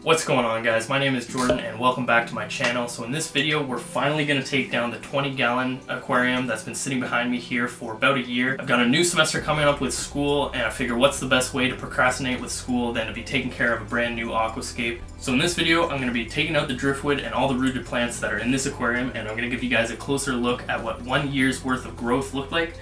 What's going on, guys? My name is Jordan and welcome back to my channel. So in this video we're finally going to take down the 20-gallon aquarium that's been sitting behind me here for about a year. I've got a new semester coming up with school and I figure what's the best way to procrastinate with school than to be taking care of a brand new aquascape. So in this video I'm going to be taking out the driftwood and all the rooted plants that are in this aquarium, and I'm going to give you guys a closer look at what 1 year's worth of growth looked like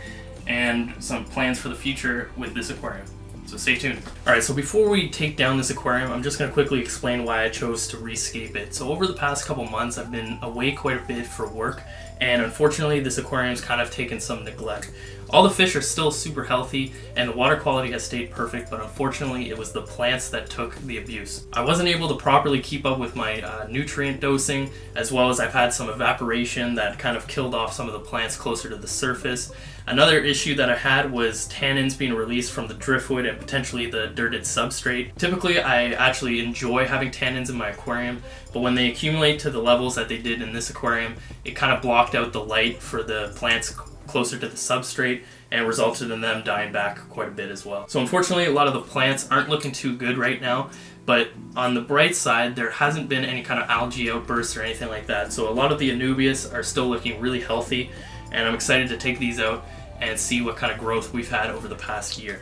and some plans for the future with this aquarium. So stay tuned. Alright, so before we take down this aquarium, I'm just going to quickly explain why I chose to rescape it. So over the past couple months, I've been away quite a bit for work, and unfortunately this aquarium's kind of taken some neglect. All the fish are still super healthy, and the water quality has stayed perfect, but unfortunately it was the plants that took the abuse. I wasn't able to properly keep up with my nutrient dosing, as well as I've had some evaporation that kind of killed off some of the plants closer to the surface. Another issue that I had was tannins being released from the driftwood and potentially the dirted substrate. Typically I actually enjoy having tannins in my aquarium, but when they accumulate to the levels that they did in this aquarium, it kind of blocked out the light for the plants closer to the substrate and resulted in them dying back quite a bit as well. So unfortunately a lot of the plants aren't looking too good right now, but on the bright side there hasn't been any kind of algae outbursts or anything like that. So a lot of the ANUBIAS are still looking really healthy, and I'm excited to take these out and see what kind of growth we've had over the past year.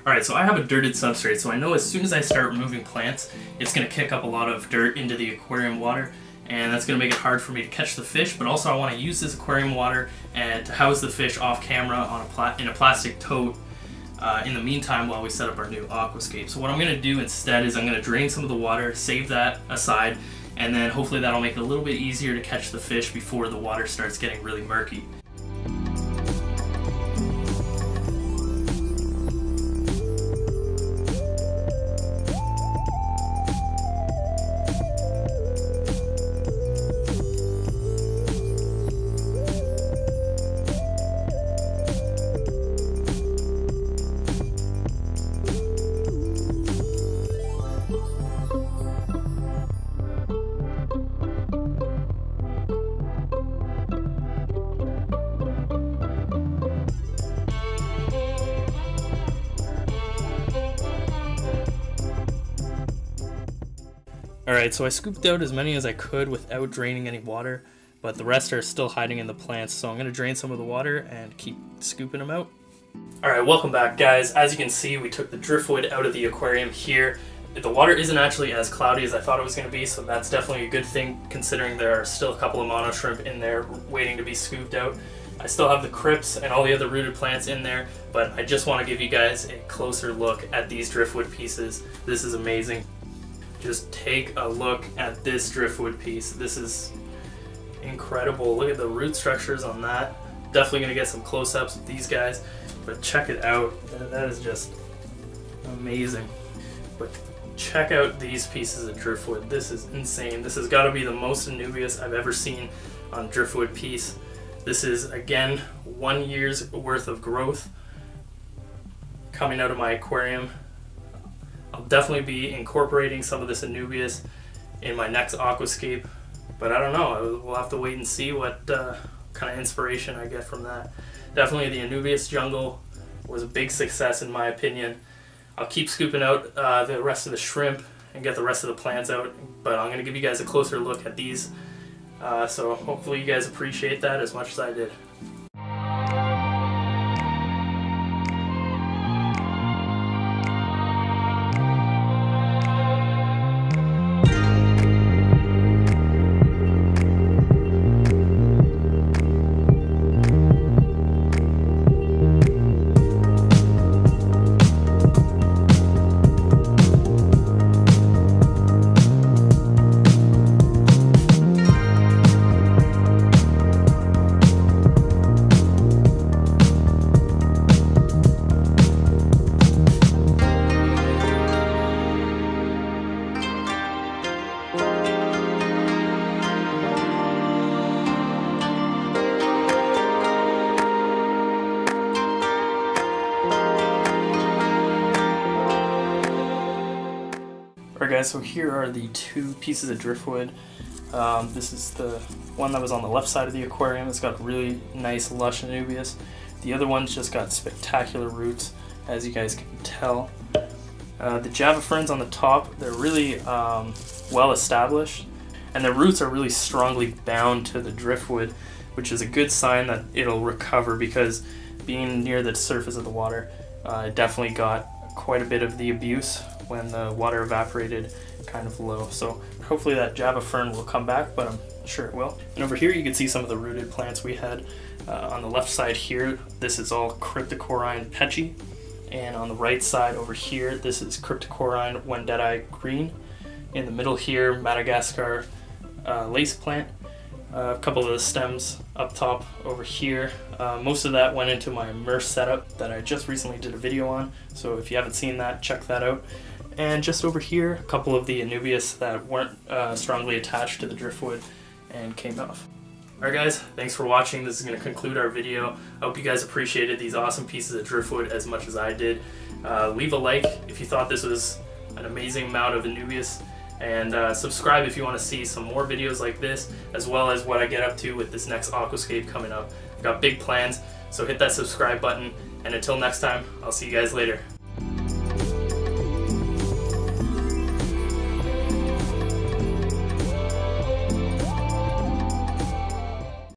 Alright, so I have a dirted substrate, so I know as soon as I start removing plants, it's going to kick up a lot of dirt into the aquarium water, and that's going to make it hard for me to catch the fish, but also I want to use this aquarium water and to house the fish off camera on in a plastic tote in the meantime while we set up our new aquascape. So what I'm going to do instead is I'm going to drain some of the water, save that aside, and then hopefully that'll make it a little bit easier to catch the fish before the water starts getting really murky. Alright, so I scooped out as many as I could without draining any water, but the rest are still hiding in the plants, so I'm going to drain some of the water and keep scooping them out. Alright, welcome back, guys. As you can see, we took the driftwood out of the aquarium here. The water isn't actually as cloudy as I thought it was going to be, so that's definitely a good thing considering there are still a couple of mono shrimp in there waiting to be scooped out. I still have the crypts and all the other rooted plants in there, but I just want to give you guys a closer look at these driftwood pieces. This is amazing. Just take a look at this driftwood piece. This is incredible. Look at the root structures on that. Definitely going to get some close-ups with these guys, but check it out. That is just amazing. But check out these pieces of driftwood. This is insane. This has got to be the most ANUBIAS I've ever seen on driftwood piece. This is, again, 1 year's worth of growth coming out of my aquarium. I'll definitely be incorporating some of this ANUBIAS in my next aquascape, but I don't know. We'll have to wait and see what kind of inspiration I get from that. Definitely the ANUBIAS jungle was a big success in my opinion. I'll keep scooping out the rest of the shrimp and get the rest of the plants out, but I'm going to give you guys a closer look at these, so hopefully you guys appreciate that as much as I did. guys, so here are the two pieces of driftwood. This is the one that was on the left side of the aquarium. It's got really nice lush anubias. The other one's just got spectacular roots, as you guys can tell. The Java ferns on the top, they're really well established, and the roots are really strongly bound to the driftwood, which is a good sign that it'll recover, because being near the surface of the water, it definitely got quite a bit of the abuse when the water evaporated kind of low. So hopefully that Java fern will come back, but I'm sure it will. And over here you can see some of the rooted plants we had. On the left side here, this is all Cryptocoryne pechi, and on the right side over here, this is Cryptocoryne wendeti green. In the middle here, Madagascar lace plant. A couple of the stems up top over here. Most of that went into my emersed setup that I just recently did a video on, so if you haven't seen that, check that out. And just over here, a couple of the anubias that weren't strongly attached to the driftwood and came off. Alright guys, thanks for watching. This is going to conclude our video. I hope you guys appreciated these awesome pieces of driftwood as much as I did. Leave a like if you thought this was an amazing amount of anubias, and subscribe if you want to see some more videos like this, as well as what I get up to with this next aquascape coming up. I've got big plans, so hit that subscribe button, and until next time, I'll see you guys later.